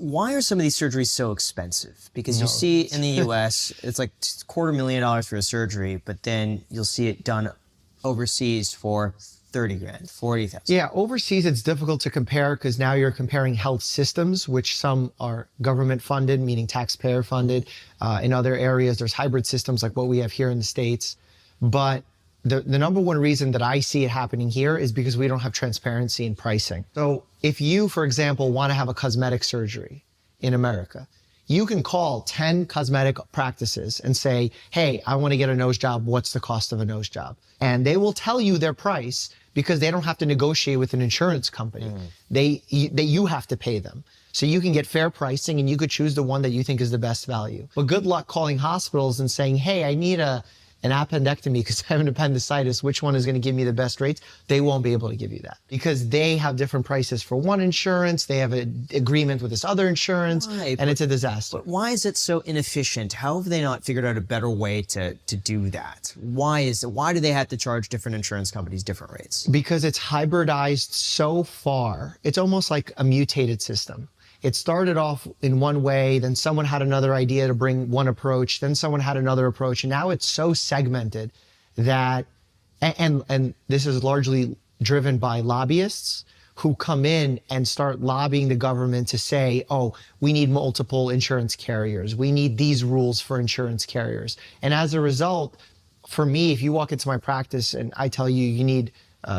why are some of these surgeries so expensive? Because you see in the US, it's like $250,000 for a surgery, but then you'll see it done overseas for 30 grand, 40,000. Yeah, overseas it's difficult to compare because now you're comparing health systems, which some are government funded, meaning taxpayer funded. In other areas, there's hybrid systems like what we have here in the States. But the number one reason that I see it happening here is because we don't have transparency in pricing. So if you, for example, want to have a cosmetic surgery in America, you can call 10 cosmetic practices and say, hey, I want to get a nose job. What's the cost of a nose job? And they will tell you their price because they don't have to negotiate with an insurance company. You have to pay them. So you can get fair pricing and you could choose the one that you think is the best value. But good luck calling hospitals and saying, hey, I need an appendectomy because I have an appendicitis, which one is going to give me the best rates? They won't be able to give you that because they have different prices for one insurance. They have an agreement with this other insurance, and it's a disaster. But why is it so inefficient? How have they not figured out a better way to do that? Why do they have to charge different insurance companies different rates? Because it's hybridized so far. It's almost like a mutated system. It started off in one way, then someone had another idea to bring one approach, then someone had another approach, and now it's so segmented that, and this is largely driven by lobbyists who come in and start lobbying the government to say, oh, we need multiple insurance carriers. We need these rules for insurance carriers. And as a result, for me, if you walk into my practice and I tell you you need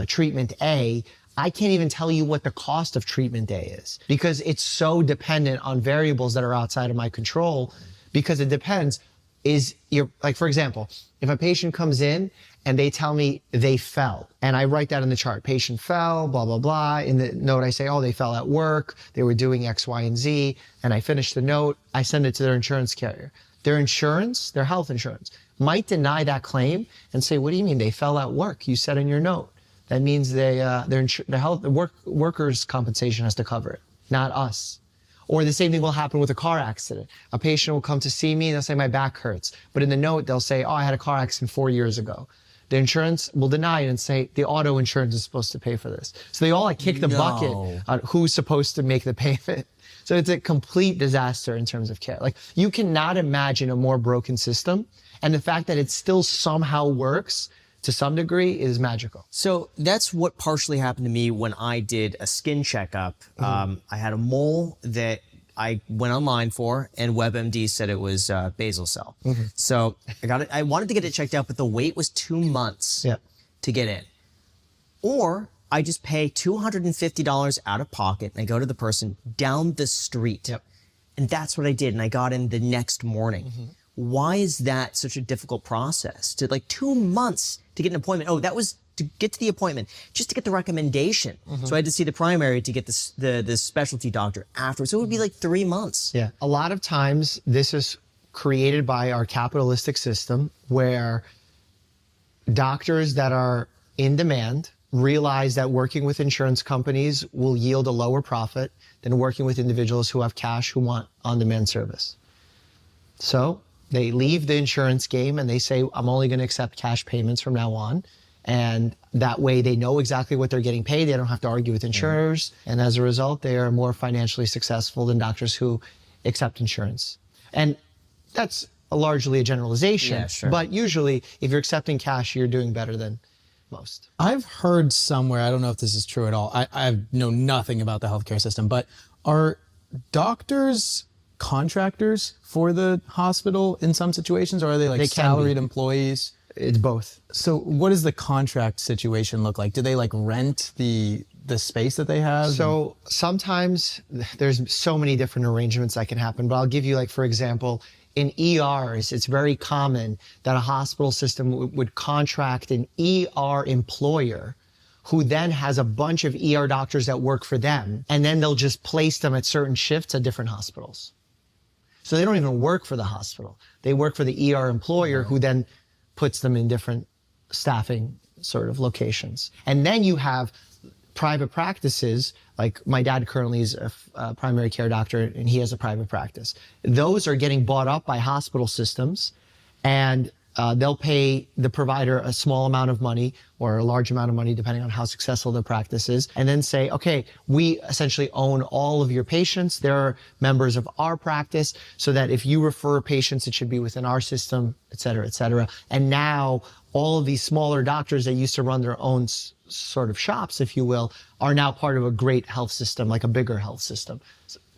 treatment A, I can't even tell you what the cost of treatment A is because it's so dependent on variables that are outside of my control because it depends. Like, for example, if a patient comes in and they tell me they fell and I write that in the chart, patient fell, blah, blah, blah. In the note, I say, oh, they fell at work. They were doing X, Y, and Z. And I finish the note. I send it to their insurance carrier. Their insurance, their health insurance might deny that claim and say, what do you mean they fell at work? You said in your note. That means the workers' compensation has to cover it, not us. Or the same thing will happen with a car accident. A patient will come to see me and they'll say, my back hurts. But in the note, they'll say, oh, I had a car accident 4 years ago. The insurance will deny it and say, the auto insurance is supposed to pay for this. So they all kick the bucket on who's supposed to make the payment. So it's a complete disaster in terms of care. Like, you cannot imagine a more broken system. And the fact that it still somehow works to some degree is magical. So that's what partially happened to me when I did a skin checkup. I had a mole that I went online for, and WebMD said it was basal cell. So I wanted to get it checked out, but the wait was 2 months to get in. Or I just pay $250 out of pocket and I go to the person down the street. And that's what I did. And I got in the next morning. Why is that such a difficult process? To like 2 months to get an appointment. Oh, that was to get to the appointment, just to get the recommendation. So I had to see the primary to get the specialty doctor afterwards. So it would be like 3 months. Yeah, a lot of times this is created by our capitalistic system where doctors that are in demand realize that working with insurance companies will yield a lower profit than working with individuals who have cash who want on-demand service. So they leave the insurance game and they say, I'm only going to accept cash payments from now on. And that way they know exactly what they're getting paid. They don't have to argue with insurers. And as a result, they are more financially successful than doctors who accept insurance. And that's largely a generalization. But usually, if you're accepting cash, you're doing better than most. I've heard somewhere, I don't know if this is true at all, I know nothing about the healthcare system, but are doctors contractors for the hospital in some situations, or are they like salaried employees? It's both. So what does the contract situation look like? Do they like rent the space that they have? So sometimes there's so many different arrangements that can happen, but I'll give you, like, for example, in ERs, it's very common that a hospital system would contract an ER employer who then has a bunch of ER doctors that work for them, and then they'll just place them at certain shifts at different hospitals. So they don't even work for the hospital. They work for the ER employer who then puts them in different staffing sort of locations. And then you have private practices, like my dad currently is a primary care doctor and he has a private practice. Those are getting bought up by hospital systems, and they'll pay the provider a small amount of money or a large amount of money, depending on how successful the practice is, and then say, okay, we essentially own all of your patients. They're members of our practice, so that if you refer patients, it should be within our system, et cetera, et cetera. And now all of these smaller doctors that used to run their own sort of shops, if you will, are now part of a great health system, like a bigger health system.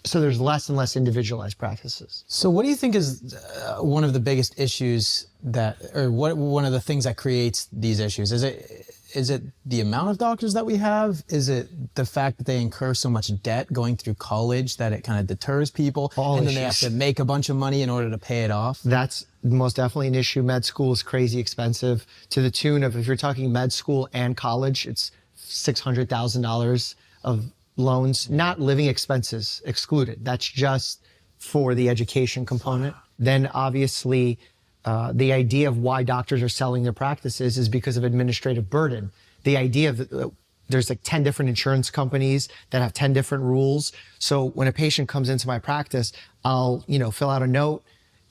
So there's less and less individualized practices. So what do you think is one of the biggest issues one of the things that creates these issues? Is it the amount of doctors that we have? Is it the fact that they incur so much debt going through college that it kind of deters people? And then they have to make a bunch of money in order to pay it off? That's most definitely an issue. Med school is crazy expensive, to the tune of, if you're talking med school and college, it's $600,000 of loans, not living expenses excluded. That's just for the education component. Then obviously, the idea of why doctors are selling their practices is because of administrative burden. The idea of there's like 10 different insurance companies that have 10 different rules. So when a patient comes into my practice, I'll, fill out a note,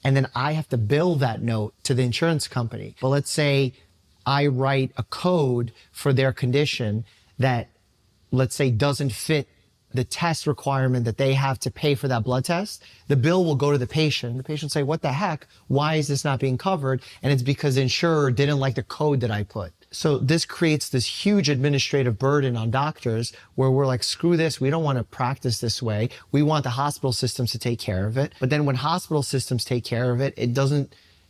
and then I have to bill that note to the insurance company. But let's say I write a code for their condition that, let's say, doesn't fit the test requirement that they have to pay for that blood test. The bill will go to the patient. The patient will say, what the heck? Why is this not being covered? And it's because the insurer didn't like the code that I put. So this creates this huge administrative burden on doctors, where we're like, screw this. We don't want to practice this way. We want the hospital systems to take care of it. But then when hospital systems take care of it,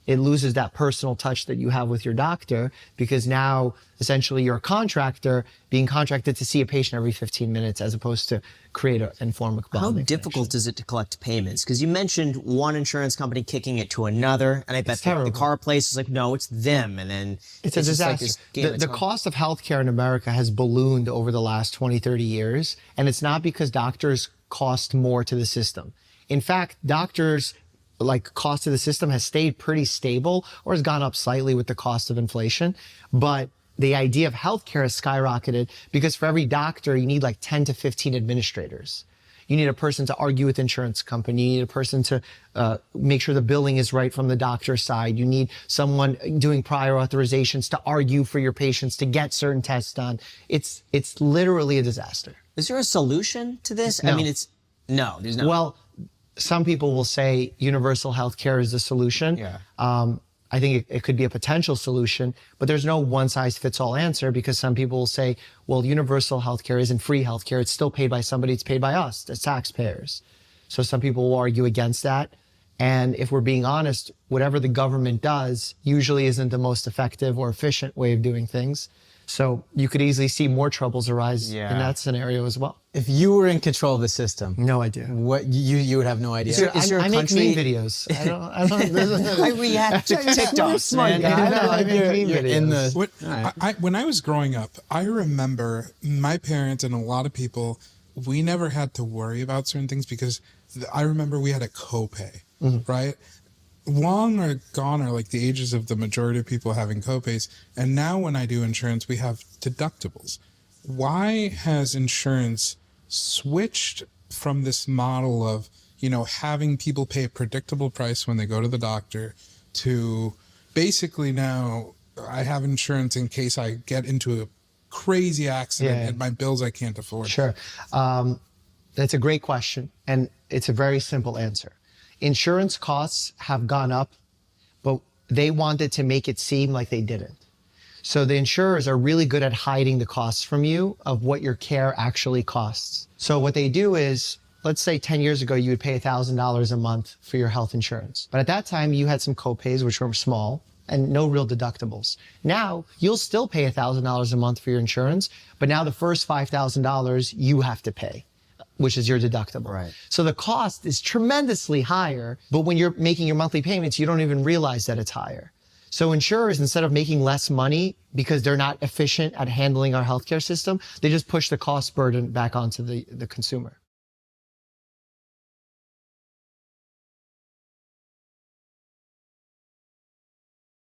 it loses that personal touch that you have with your doctor, because now essentially you're a contractor being contracted to see a patient every 15 minutes as opposed to create and form a bonding. How difficult is it to collect payments? Because you mentioned one insurance company kicking it to another, and I bet the car place is like, no, it's them. And then it's a disaster. Like the cost of healthcare in America has ballooned over the last 20, 30 years. And it's not because doctors cost more to the system. In fact, doctors, cost of the system has stayed pretty stable or has gone up slightly with the cost of inflation. But the idea of healthcare has skyrocketed because for every doctor, you need 10 to 15 administrators. You need a person to argue with the insurance company. You need a person to make sure the billing is right from the doctor's side. You need someone doing prior authorizations to argue for your patients to get certain tests done. It's literally a disaster. Is there a solution to this? No. I mean, no, there's no. Well, some people will say universal health care is the solution. Yeah. I think it could be a potential solution, but there's no one-size-fits-all answer, because some people will say, well, universal health care isn't free health care. It's still paid by somebody. It's paid by us, as taxpayers. So some people will argue against that. And if we're being honest, whatever the government does usually isn't the most effective or efficient way of doing things. So you could easily see more troubles arise in that scenario as well. If you were in control of the system, no idea. What you would have no idea. I make meme videos. I don't. I react to TikToks. I make meme videos. When I was growing up, I remember my parents and a lot of people, we never had to worry about certain things because I remember we had a copay, right? Long or gone are the ages of the majority of people having copays. And now when I do insurance, we have deductibles. Why has insurance switched from this model of, having people pay a predictable price when they go to the doctor to basically now I have insurance in case I get into a crazy accident and my bills I can't afford? Sure. That's a great question. And it's a very simple answer. Insurance costs have gone up, but they wanted to make it seem like they didn't. So the insurers are really good at hiding the costs from you of what your care actually costs. So what they do is, let's say 10 years ago, you would pay $1,000 a month for your health insurance. But at that time, you had some copays, which were small, and no real deductibles. Now, you'll still pay $1,000 a month for your insurance, but now the first $5,000 you have to pay, which is your deductible. Right. So the cost is tremendously higher, but when you're making your monthly payments, you don't even realize that it's higher. So insurers, instead of making less money because they're not efficient at handling our healthcare system, they just push the cost burden back onto the consumer.